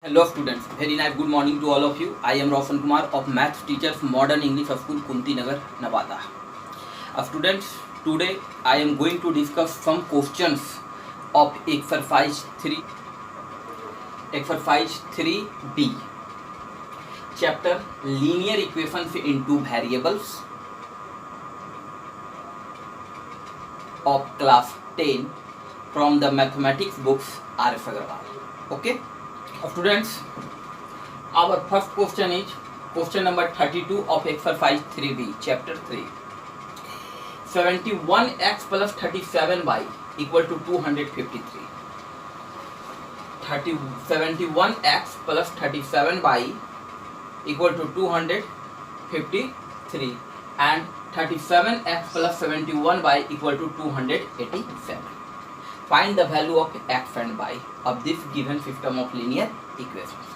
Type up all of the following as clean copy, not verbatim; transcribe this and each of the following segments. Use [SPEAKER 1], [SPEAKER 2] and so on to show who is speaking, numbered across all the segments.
[SPEAKER 1] Hello students, very nice good morning to all of you. I am Roshan Kumar of Maths Teachers Modern English School, Kunti Nagar, Nevada. Students, today I am going to discuss some questions of exercise 3B, chapter linear equations in two variables of class 10 from the mathematics books R.S. Agarwal. Okay, students, our first question is question number 32 of exercise 3B, chapter 3. 71x plus 37y equal to 253. 71x plus 37y equal to 253 and 37x plus 71y equal to 287. Find the value of x and y of this given system of linear equations.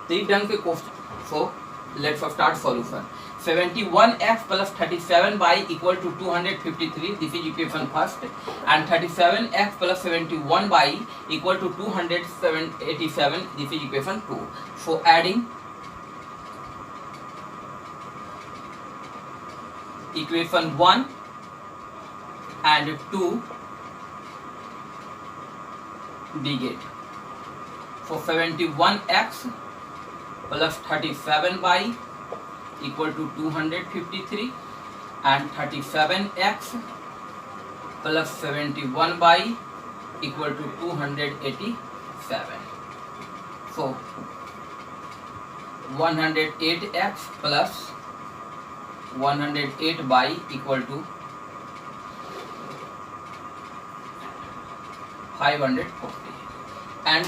[SPEAKER 1] तो इस ढंग के question, so let's start solution. 71x plus 37y equal to 253. This is equation first, and 37x plus 71y equal to 287. This is equation 2. So adding equation 1 and 2 digit. So 71x plus 37y equal to 253 and 37x plus 71y equal to 287. So 108x plus 108y equal to 540 and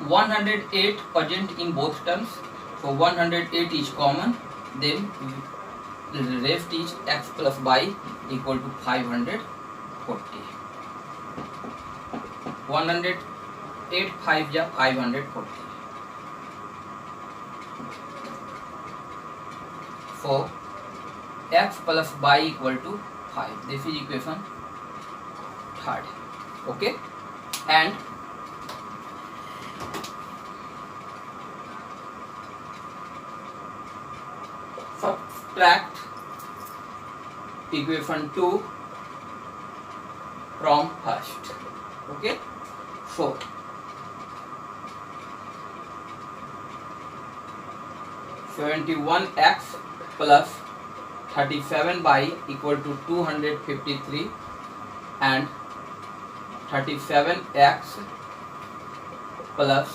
[SPEAKER 1] 108 present in both terms, so 108 is common, then the rest is x plus y equal to 540. 108 5 ja 540. So x plus y equal to 5. This is equation third. Okay, and subtract equation 2 from first. Okay, so 71x plus 37y equal to 253 and 37x plus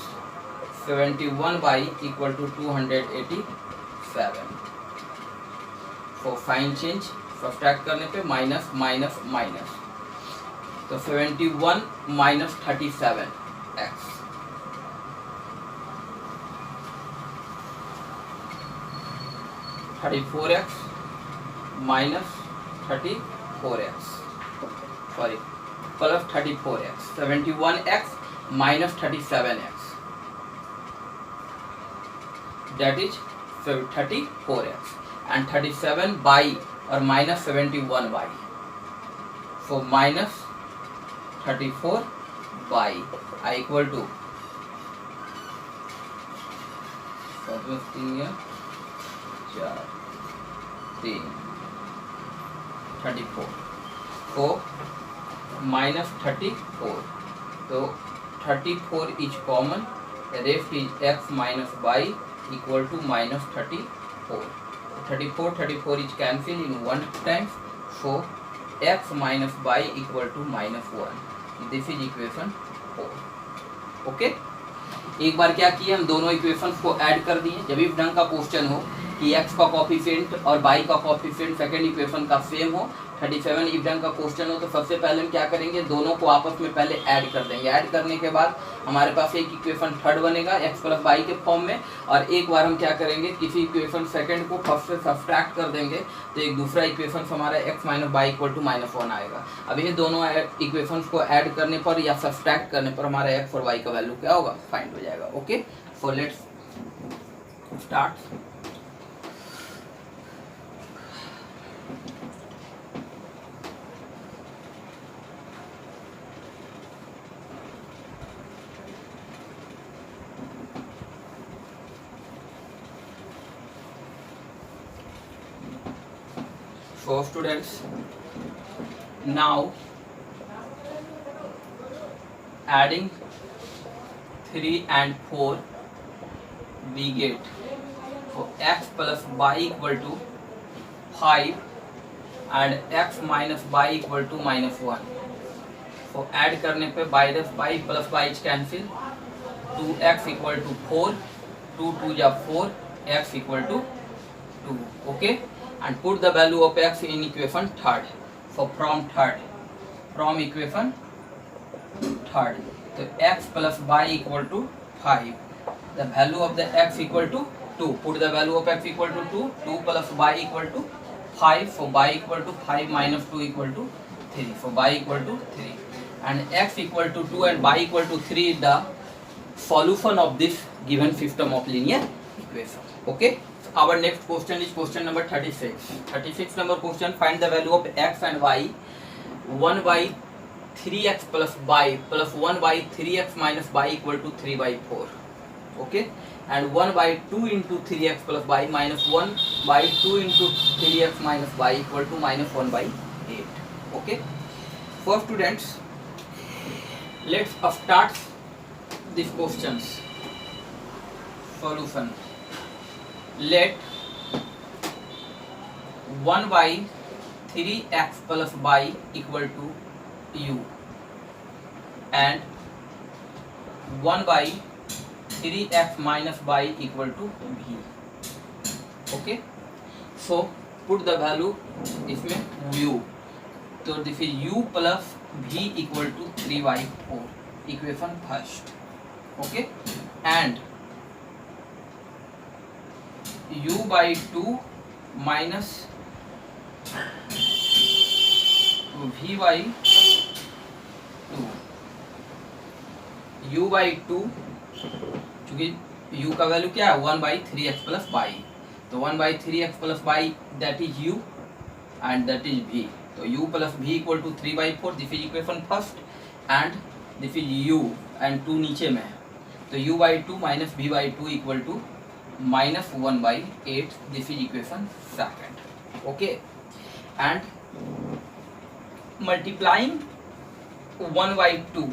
[SPEAKER 1] 71y equal to 287. So sign change subtract करने पे minus minus minus, तो 71 minus 37x 34x minus 34x sorry plus 34x 71x minus 37x, that is 34x, and 37y or minus 71y, so minus 34y I equal to 34, so minus 34, so 34 is common, rest is x minus y equal to minus 34. 34 is cancelled in one time, so x minus y equal to minus 1. This is equation 4. Okay, एक बार क्या किए, हम दोनों equations को add कर दिए. जब इस ढंग का क्वेश्चन हो कि x का कोफिशिएंट और y का कोफिशिएंट सेकंड इक्वेशन का सेम हो, 37 इस ढंग का क्वेश्चन हो, तो सबसे पहले हम क्या करेंगे, दोनों को आपस में पहले ऐड कर देंगे. ऐड करने के बाद हमारे पास एक इक्वेशन थर्ड बनेगा x प्लस वाई के फॉर्म में, और एक बार हम क्या करेंगे, किसी इक्वेशन सेकंड को फर्स्ट से सब्ट्रैक्ट कर देंगे, तो एक दूसरा इक्वेशन हमारा x minus y equal to minus 1 आएगा. अब ये दोनों इक्वेशन को ऐड करने पर या सब्ट्रैक्ट करने पर हमारा x और y का वैल्यू क्या होगा, फाइंड हो जाएगा. Okay, so let's start. So students, now adding 3 and 4 we get for x plus y equal to 5 and x minus y equal to -1. So add करने पे y plus y cancel, 2x equal to 4, 2 2 जा 4, x equal to 2. Okay, and put the value of x in equation third. So from equation third, so x plus y equal to 5, the value of the x equal to 2. Put the value of x equal to 2, 2 plus y equal to 5, so y equal to 5 minus 2 equal to 3, so y equal to 3, and x equal to 2 and y equal to 3 is the solution of this given system of linear equation. Okay, our next question is question number 36. 36 number question, find the value of x and y. 1 by 3x plus y plus 1 by 3x minus y equal to 3 by 4. Okay, and 1 by 2 into 3x plus y minus 1 by 2 into 3x minus y equal to -1 by 8. Okay, for students, let's start these questions. Solution. Let 1 by 3x plus y equal to u and 1 by 3x minus y equal to v. Okay, so put the value इसमें u, तो this is u plus v equal to 3 by 4, equation first. Okay, and u by 2 minus v by 2, u by 2, चूंकि u का वैल्यू क्या है 1 by 3x plus y, तो 1 by 3x plus y that is u and that is v, तो u plus v equal to 3 by 4, this is equation first, and this is u and 2 नीचे में है, तो u by 2 minus v by 2 equal to -1 by 8, this is equation second. Okay, and multiplying 1 by 2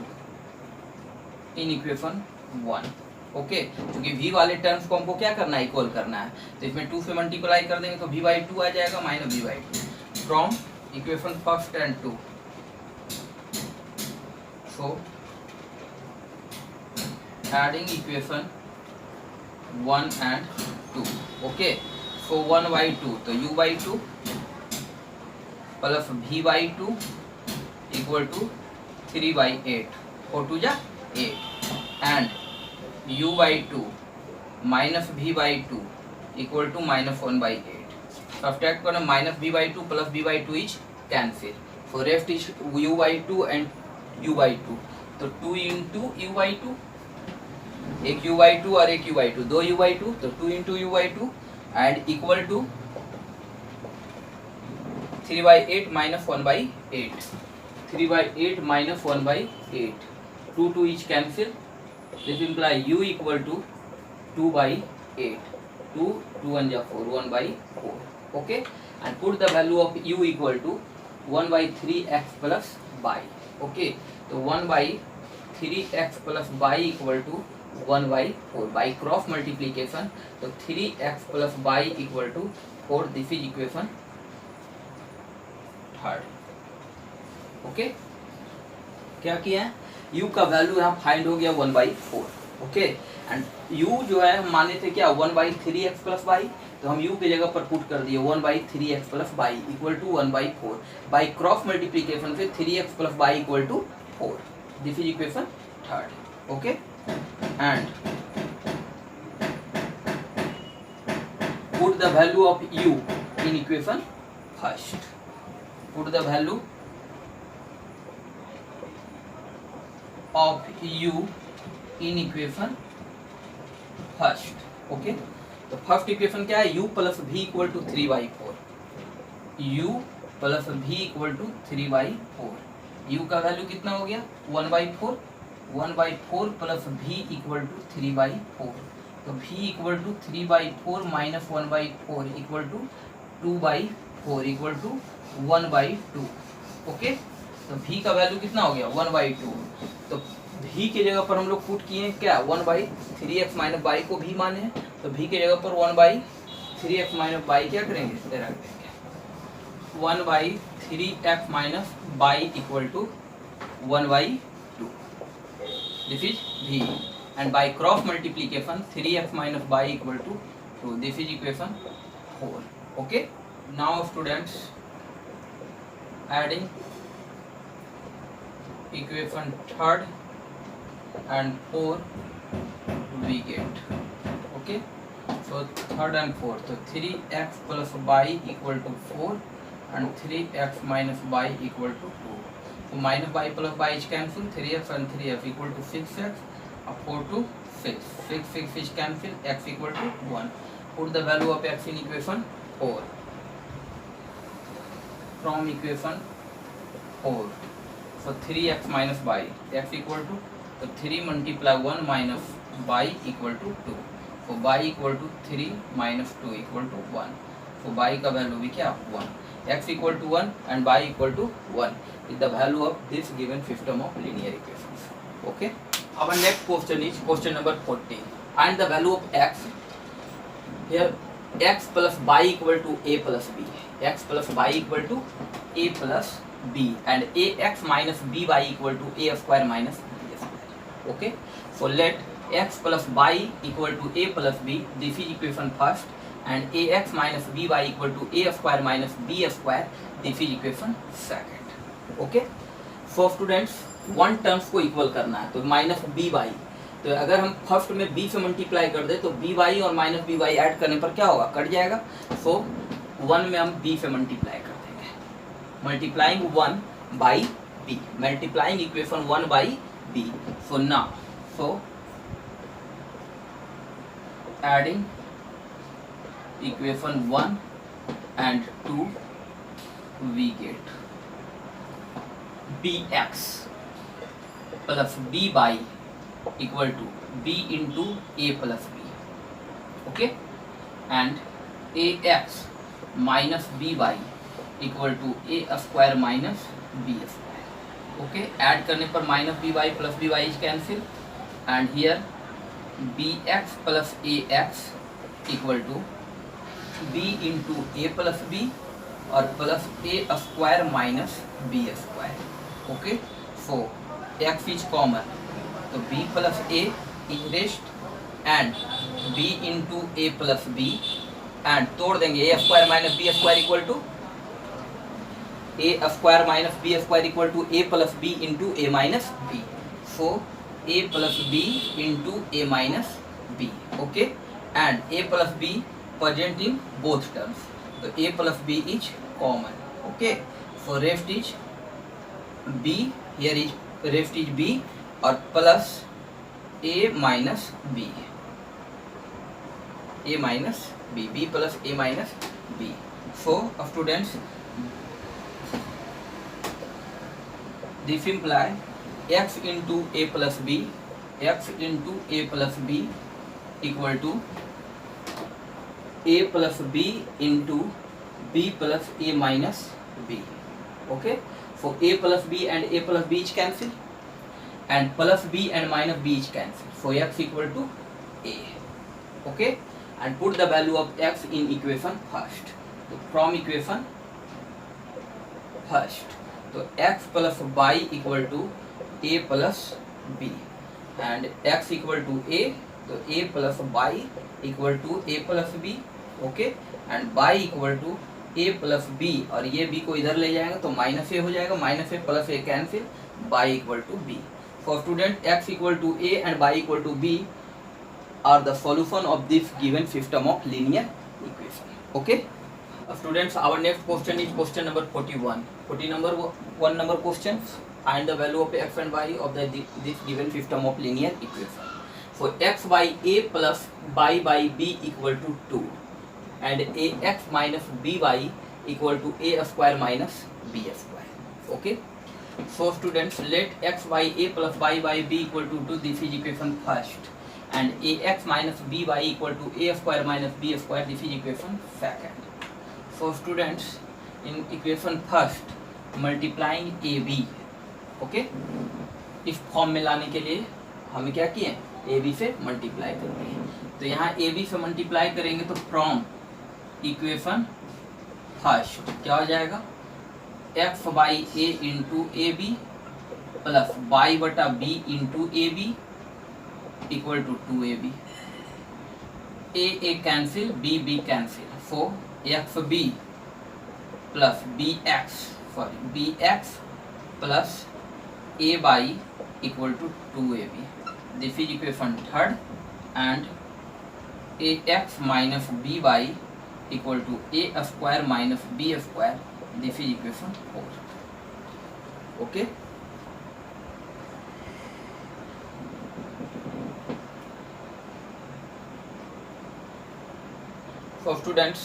[SPEAKER 1] in equation 1. Okay, क्योंकि v वाले terms को हमको क्या करना है, इक्वल करना है, तो इसमें 2 से मल्टीप्लाई कर देंगे तो v by 2 आ जाएगा minus v by 2 from equation first and 2. So adding equation 1 and 2. Okay, so 1 by 2, तो u by 2 plus v by 2 equal to 3 by 8, 4 2 जा 8, and u by 2 minus v by 2 equal to -1 by 8. Subtract करना, minus v by 2 plus v by 2 is cancel, so rest is u by 2 and u by 2, तो 2 into u by 2, एक u by 2 और एक u by 2, दो u by 2, तो 2 into u by 2 and equal to 3 by 8 minus 1 by 8, 3 by 8 minus 1 by 8, 2 2 is cancel, this imply u equal to 2 by 8, 2 2 1 ja 4, 1 by 4. Okay, and put the value of u equal to 1 by 3x plus y. Okay, so 1 by 3x plus y equal to 1 by 4 by cross multiplication, so 3x plus y equal to 4, this is equation third. Okay, क्या किया है, u का value यहाँ find हो गया 1 by 4. Okay, and u जो है हम माने थे क्या 1 by 3x plus y, तो हम u की जगह पर पुट कर दिए 1 by 3x plus y equal to 1 by 4 by cross multiplication से 3x plus y equal to 4, this is equation third. Okay, and put the value of u in equation first, put the value of u in equation first. Okay, तो first equation क्या है, u plus v equal to 3 by 4, u plus v equal to 3 by 4, u का value कितना हो गया 1 by 4, 1 by 4 plus v equal to 3 by 4, तो v equal to 3 by 4 minus 1 by 4 equal to 2 by 4 equal to 1/2। Okay, तो v का value कितना हो गया 1/2। तो v की जगह पर हम लोग पुट किए हैं क्या 1/3x माइनस बाई को v माने हैं, तो v की जगह पर 1/3x माइनस बाई क्या करेंगे रख देंगे 1/3x minus by equal to 1/2। This is v and by cross multiplication 3x minus y equal to 2. This is equation 4. Okay, now students adding equation third and 4 we get. Okay, so third and fourth, so 3x plus y equal to 4 and 3x minus y equal to 2. So minus y plus y is cancel, 3x and 3x equal to 6x. 4 to 6, 6 is cancel, x equal to 1. Put the value of x in equation 4. From equation 4, so 3x minus y, x equal to, so 3 multiply 1 minus y equal to 2. So y equal to 3 minus 2 equal to 1. So y का value भी क्या 1. x equal to 1 and y equal to 1 is the value of this given system of linear equations. Okay. Our next question is question number 14. Find the value of x. Here x plus y equal to a plus b. X plus y equal to a plus b and ax minus by equal to a square minus b square. Okay. So let x plus y equal to a plus b. This is equation first. And ax minus by equal to a square minus b square. This is equation second. Okay. So students one terms को equal करना है तो minus B Y, तो अगर हम first में b से multiply कर दे तो बी वाई और माइनस बी वाई ऐड करने पर क्या होगा कट जाएगा। सो 1 में हम b से मल्टीप्लाई कर देंगे, multiplying 1 by b, multiplying equation 1 by b. So now so adding equation 1 and 2 we get bx plus by equal to b into a plus b. Okay, and ax minus by equal to a square minus b square. Okay, add करने पर minus by plus by is cancel and here bx plus ax equal to b into a plus b और plus a square minus b square. Okay, so x is common, तो b plus a is rest and b into a plus b and तोड़ देंगे a square minus b square equal to a square minus b square equal to a plus b into a minus b. So a plus b into a minus b. Okay, and a plus b present in both terms, so a plus b is common. Okay, so rest is b, here is rest is b और plus a minus b, a minus b, b plus a minus b. So students this imply x into a plus b, x into a plus b equal to a plus b into b plus a minus b. Okay, so a plus b and a plus b is cancel and plus b and minus b is cancel, so x equal to a. Okay, and put the value of x in equation first. So from equation first, so x plus y equal to a plus b and x equal to a, so a plus y equal to a plus b. Okay, and y equal to a plus b और ये b को इधर ले जाएगा तो minus a हो जाएगा, minus a plus a cancel, y equal to b. For student x equal to a and y equal to b are the solution of this given system of linear equation. Okay students, our next question is question number 41. 41 number question, find the value of x and y of this given system of linear equation. For x by a plus y by b equal to 2 and ax minus by equal to a square minus b square. Okay, so students let x by a plus y by b equal to 2, this is equation first, and ax minus by equal to a square minus b square, this is equation second. So students in equation first multiplying AB. Okay, इस form में लाने के लिए हमें क्या किए, AB से multiply करते हैं। तो यहाँ AB से मल्टीप्लाई करेंगे तो फ्रॉम इक्वेशन फर्स्ट क्या हो जाएगा, x by a into a b plus y बटा b into a b equal to 2ab. a cancel, b cancel, so xb plus bx plus a by equal to 2ab. This is equation third and ax minus b by equal to a square minus b square. This is equation four. Okay, so students,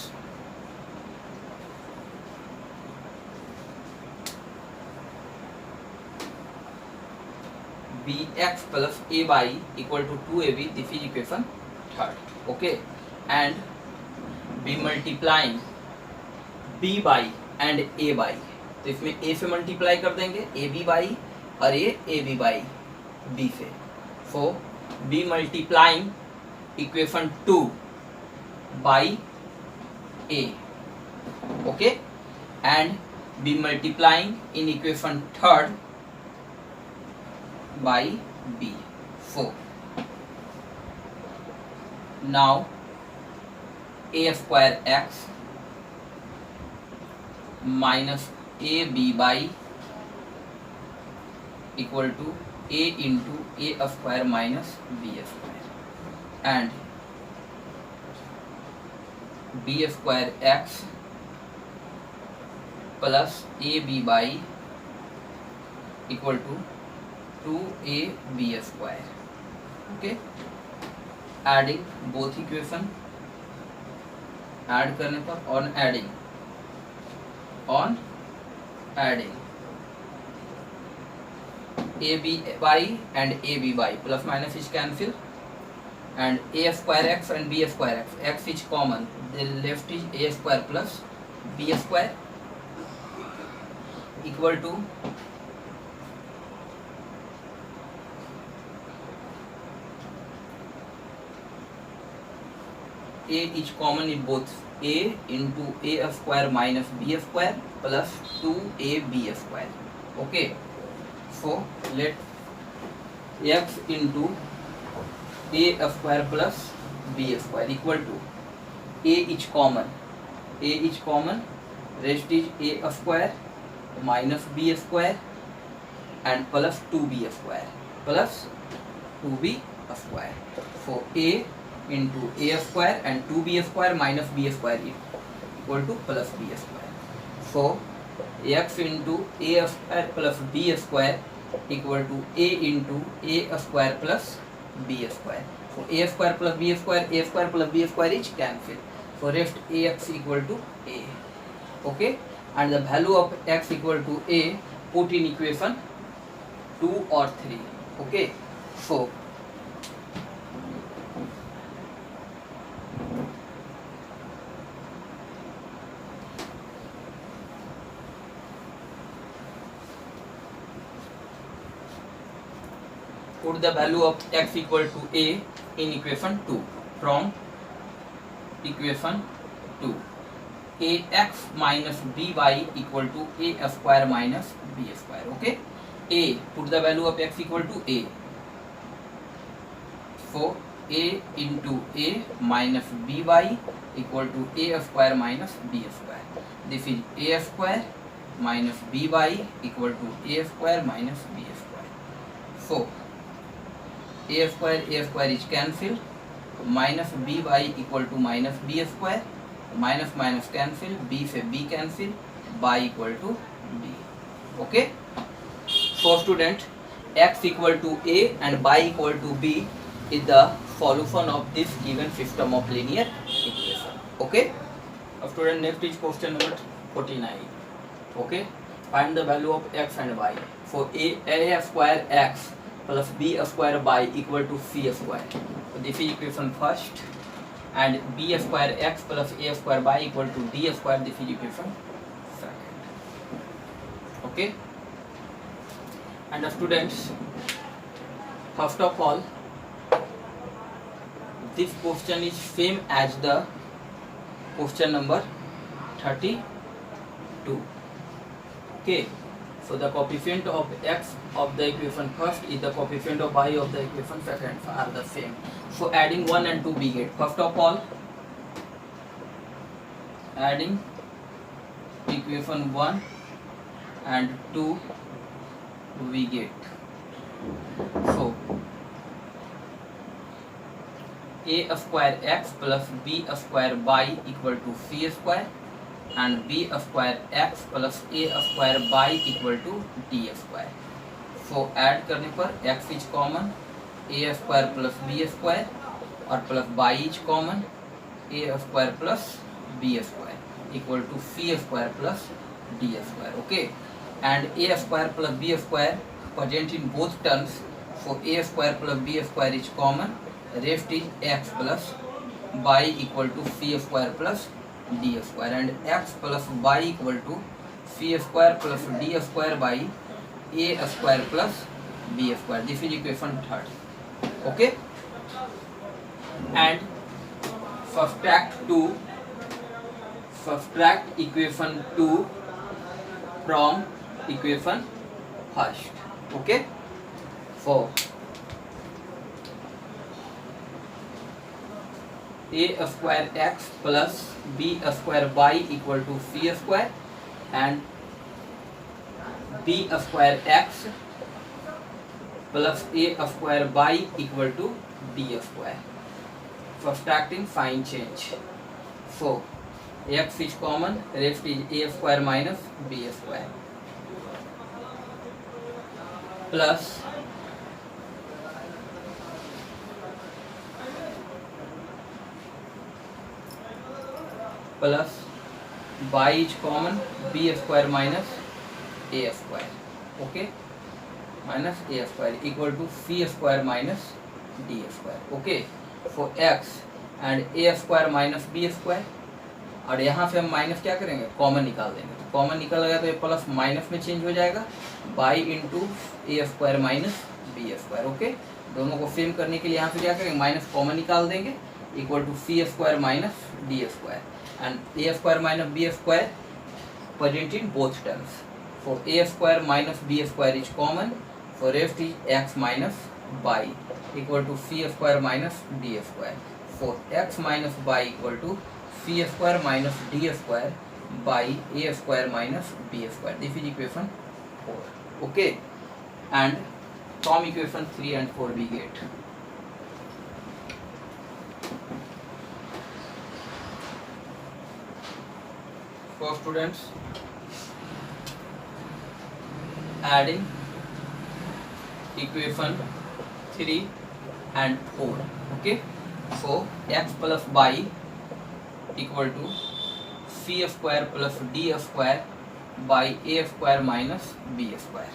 [SPEAKER 1] bx plus a by equal to 2ab, this is equation third. Okay, and b multiplying b by and a by, तो इसमें a से multiply कर देंगे ab by और ये ab by b से. so b multiplying equation 2 by a, okay, and be multiplying in equation third by b. So now a square x minus ab by equal to a into a square minus b square, and b square x plus ab by equal to 2ab square. Okay, adding both equation, add करने पर on adding ab by and ab by plus minus is cancel, and a square x and b square x, x is common, the left is a square plus b square equal to a is common in both, a into a square minus b square plus 2ab square. Okay, so let x into a square plus b square equal to a is common, rest is a square minus b square and plus 2b square plus 2b square. So a into a square and 2b square minus b square equal to plus b square. So x into a square plus b square equal to a into a square plus b square. So a square plus b square, a square plus b square is cancelled. So rest ax equal to a. Okay, and the value of x equal to a put in equation 2 or 3. Okay, so put the value of x equal to a in equation 2 from equation 2. ax minus by equal to a square minus b square. Okay, a, put the value of x equal to a. So a into a minus by equal to a square minus b square. This is a square minus by equal to a square minus b square. So a square is cancelled, minus by equal to minus b square, minus minus cancel, b से b cancel, by equal to b. Okay, so student, x equal to a and by equal to b is the solution of this given system of linear equation. Okay, now student, next is question number 49. Okay, find the value of x and y. So a square x plus b square by equal to c square. So this is equation first, and b square x plus a square by equal to d square. This is equation second. Okay, and students, first of all, this question is same as the question number 32. Okay, so the coefficient of x of the equation first is the coefficient of y of the equation second are the same. So adding 1 and 2 we get, first of all, adding equation 1 and 2 we get, so a square x plus b square y equal to c square and b square x plus a square y equal to d square. So add करने पर x is common, a square plus b square और plus y is common, a square plus b square equal to c square plus d square. Okay, and a square plus b square present in both terms, so a square plus b square is common, rest is x plus y equal to c square plus d square and x plus y equal to c square plus d square by a square plus b square. This is equation third. Okay, and subtract equation 2 from equation first. Okay, so a square x plus b square y equal to c square and b square x plus a square y equal to d square. Subtracting, sign change. So x is common, rest is a square minus b square plus y is common, b square minus a square. Okay, minus a square equal to c square minus d square. Okay, so x and a square minus b square, और यहाँ से हम minus क्या करेंगे, common निकाल देंगे. तो common निकल गया तो ये प्लस माइनस में चेंज हो जाएगा, by into a square minus b square. Okay, दोनों को सेम करने के लिए यहाँ पे क्या करेंगे, माइनस कॉमन निकाल देंगे, equal to c square minus d square and a square minus b square present in both terms. For a square minus b square is common, for rest is x minus by equal to c square minus d square. For x minus by equal to c square minus d square by a square minus b square. This is equation 4. Okay, and from equation 3 and 4 we get for students adding equation 3 and 4. Okay, so x plus y equal to c square plus d square by a square minus b square,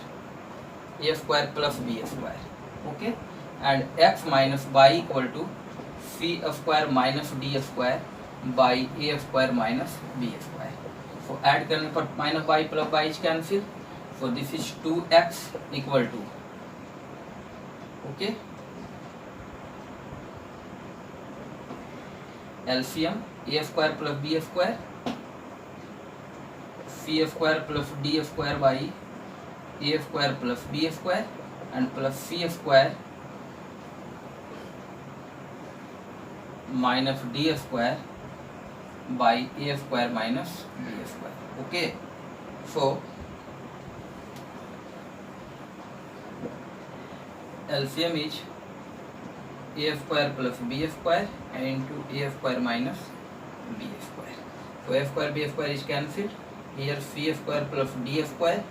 [SPEAKER 1] a square plus b square. Okay, and x minus y equal to c square minus d square by a square minus b square. So add करने पर minus y plus y is cancel, so this is 2x equal to, okay, LCM a square plus b square, c square plus d square by a square plus b square and plus c square minus d square by a square minus b square. Okay, so LCM is a square plus b square and into a square minus b square. So a square b square is cancelled. Here c square plus d square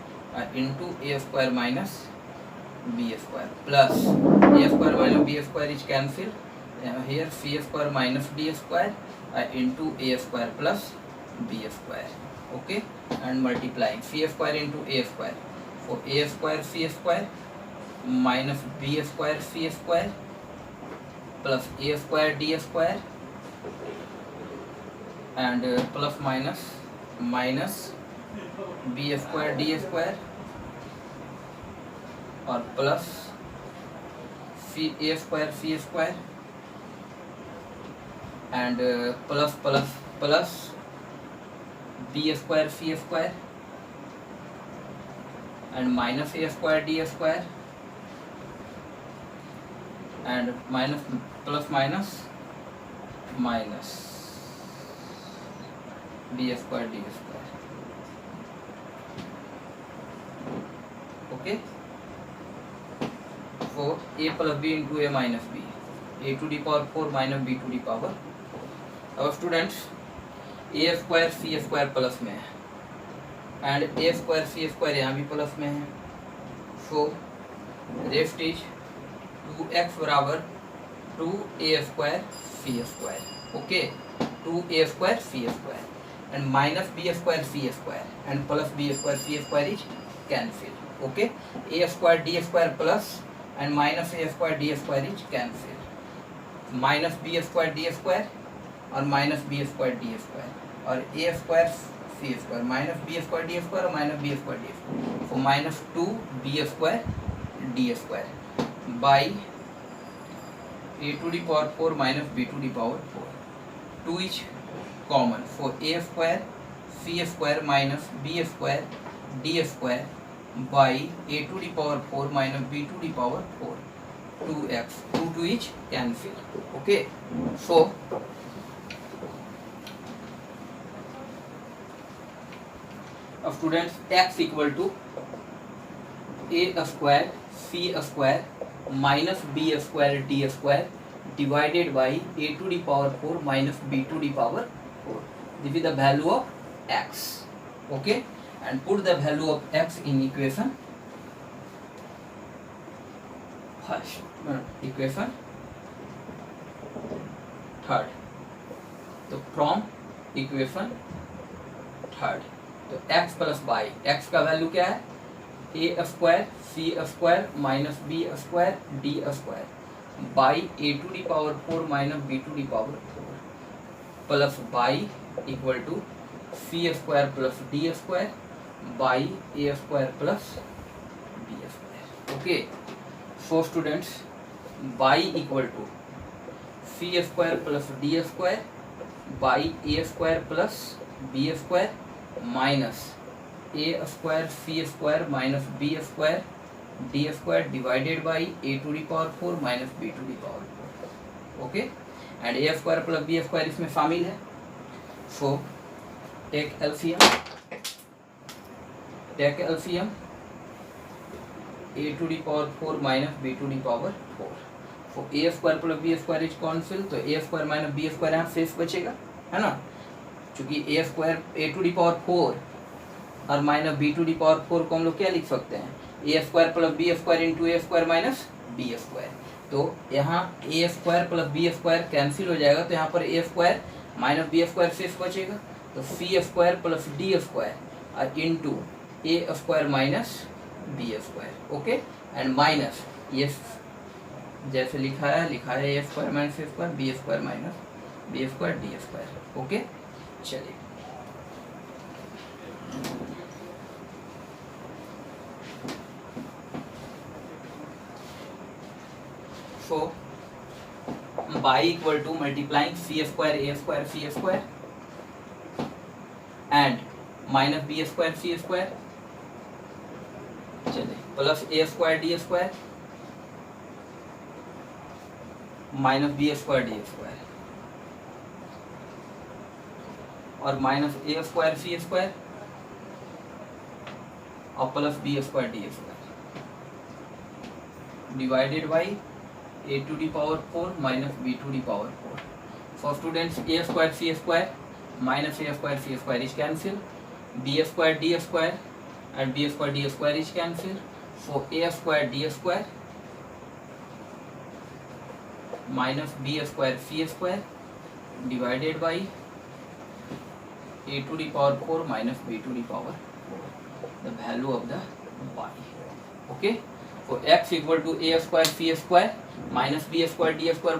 [SPEAKER 1] into a square minus b square plus a square minus b square is cancelled. Here c square minus d square into a square plus b square. Okay, and multiplying c square into a square. So a square c square minus b square c square plus a square d square and plus minus b square d square और plus a square c square and plus plus plus b square c square and minus a square d square and minus plus minus minus b square d square. Okay, so a plus b into a minus b, a to the power 4 minus b to the power. अब students a square c square plus में है and a square c square यहाँ भी plus में है. So rest is 2x बराबर 2a square c square. Okay, 2a square c square and minus b square c square and plus b square c square is cancel. Okay, a square d square plus and minus a square d square is cancel. Minus b square d square और minus b square d square और a square c square minus b square d square और minus b square d square. So minus 2b square d square by a to the power 4 minus b to the power 4. 2 is common. So a square c square minus b square d square by a to the power 4 minus b to the power 4. 2x. 2 is cancel. Okay. So students, x equal to a square c square minus b square d square divided by a to the power 4 minus b to the power 4. This is the value of x. Okay, and put the value of x in equation first, equation third. तो from equation third, तो x plus y, x का वैल्यू क्या है? a square c square minus b square d square by a to the power 4 minus b to the power 4 plus y equal to c square plus d square by a square plus b square. Okay, so students y equal to c square plus d square by a square plus b square minus a square c square minus b square d square divided by a to the power 4 minus b to the power 4. Okay, and a square plus b square इसमें शामिल है. So take LCM a to the power 4 minus b to the power 4. So a square plus b square is cancel, तो a square minus b square यहाँ शेष बचेगा, है ना, क्योंकि a square a to the power 4 और minus b to the power 4 को हम लोग क्या लिख सकते हैं? a square plus b square into a square minus b square. तो यहाँ a square plus b square cancel हो जाएगा, तो यहाँ पर a square minus b square शेष बचेगा. तो c square plus d square और into a square minus b square. Okay, and minus ये जैसे लिखा है a square minus a square b square minus b square d square. Okay, चलिए so y equal to multiplying c square a square c square and minus b square c square, चलिए plus a square d square minus b square d square और minus a square c square और plus b square d square divided by a to the power 4 minus b to the power 4. For students, a square c square minus a square c square is cancel, b square d square and b square d square is cancel. So a square d square minus b square c square divided by a to the power 4 minus b to the power 4, the value of the y. Okay, so x equal to a square c square minus b square d square